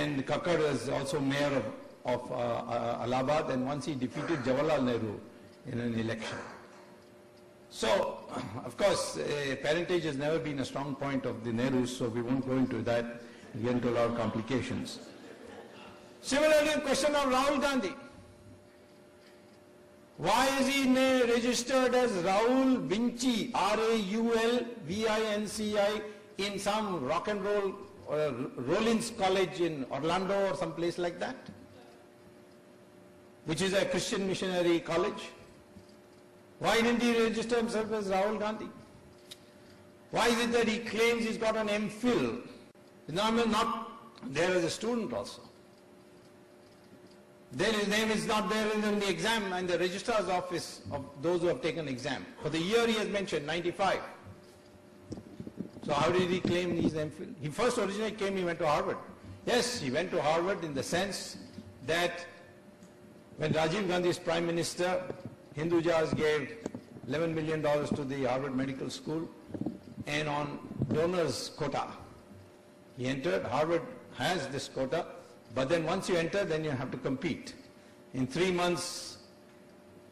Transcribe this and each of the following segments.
and Kakkad was also mayor of Allahabad, and once he defeated Jawaharlal Nehru in an election. So, of course, parentage has never been a strong point of the Nehrus, so we won't go into that. We get into a lot of complications. Similarly, the question of Rahul Gandhi. Why is he registered as Raul Vinci, R-A-U-L-V-I-N-C-I, in some rock and roll Rollins College in Orlando or some place like that, which is a Christian missionary college? Why didn't he register himself as Rahul Gandhi? Why is it that he claims he's got an MPhil? His name is not there as a student also. Then his name is not there in the exam and the registrar's office of those who have taken exam. For the year he has mentioned, 95. So how did he claim he's MPhil? He first originally came, he went to Harvard. Yes, he went to Harvard in the sense that when Rajiv Gandhi is Prime Minister, Hindujas gave $11 million to the Harvard Medical School, and on donors quota. He entered. Harvard has this quota, but then once you enter, then you have to compete. In 3 months,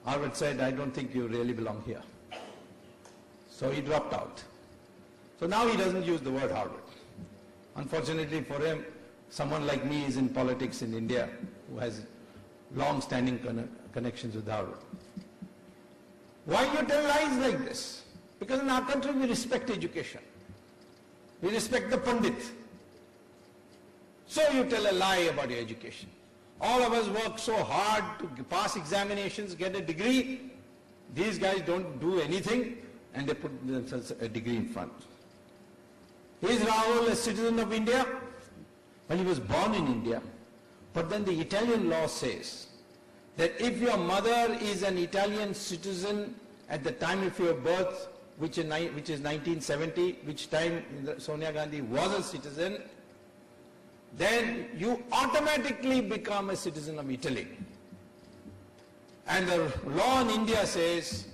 Harvard said, I don't think you really belong here. So he dropped out. So now he doesn't use the word Harvard. Unfortunately for him, someone like me is in politics in India who has long-standing connections with Harvard. Why you tell lies like this? Because in our country we respect education. We respect the Pandit. So you tell a lie about your education. All of us work so hard to pass examinations, get a degree. These guys don't do anything and they put themselves a degree in front. Is Rahul a citizen of India? Well, he was born in India. But then the Italian law says that if your mother is an Italian citizen at the time of your birth, which is 1970, which time Sonia Gandhi was a citizen, then you automatically become a citizen of Italy. And the law in India says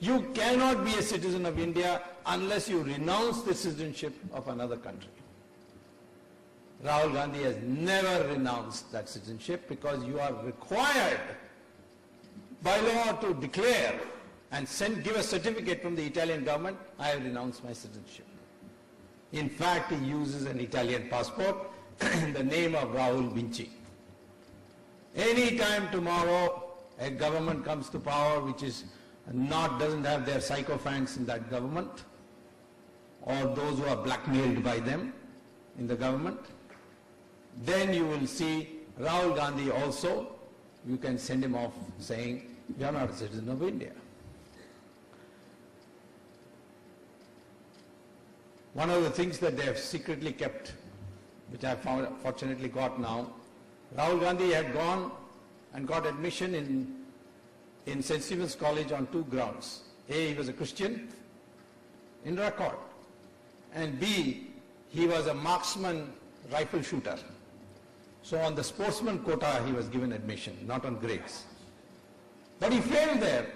you cannot be a citizen of India unless you renounce the citizenship of another country. Rahul Gandhi has never renounced that citizenship because you are required by law to declare and give a certificate from the Italian government, I have renounced my citizenship. In fact, he uses an Italian passport in the name of Raul Vinci. Any time tomorrow a government comes to power which is doesn't have their sycophants in that government, or those who are blackmailed by them in the government, then you will see Rahul Gandhi also, you can send him off saying, you are not a citizen of India. One of the things that they have secretly kept, which I fortunately got now, Rahul Gandhi had gone and got admission in St. Stephen's College on 2 grounds. A, he was a Christian in record, and B, he was a marksman rifle shooter. So on the sportsman quota he was given admission, not on grades. But he failed there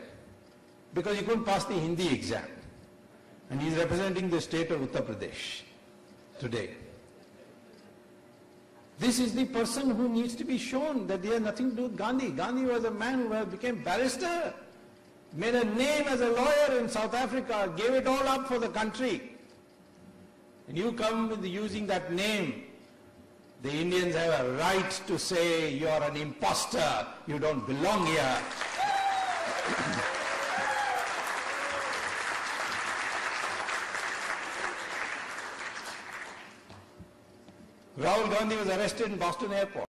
because he couldn't pass the Hindi exam. And he is representing the state of Uttar Pradesh today. This is the person who needs to be shown that he has nothing to do with Gandhi. Gandhi was a man who became barrister, made a name as a lawyer in South Africa, gave it all up for the country. And you come with using that name, the Indians have a right to say you are an imposter, you don't belong here. Rahul Gandhi was arrested in Boston airport.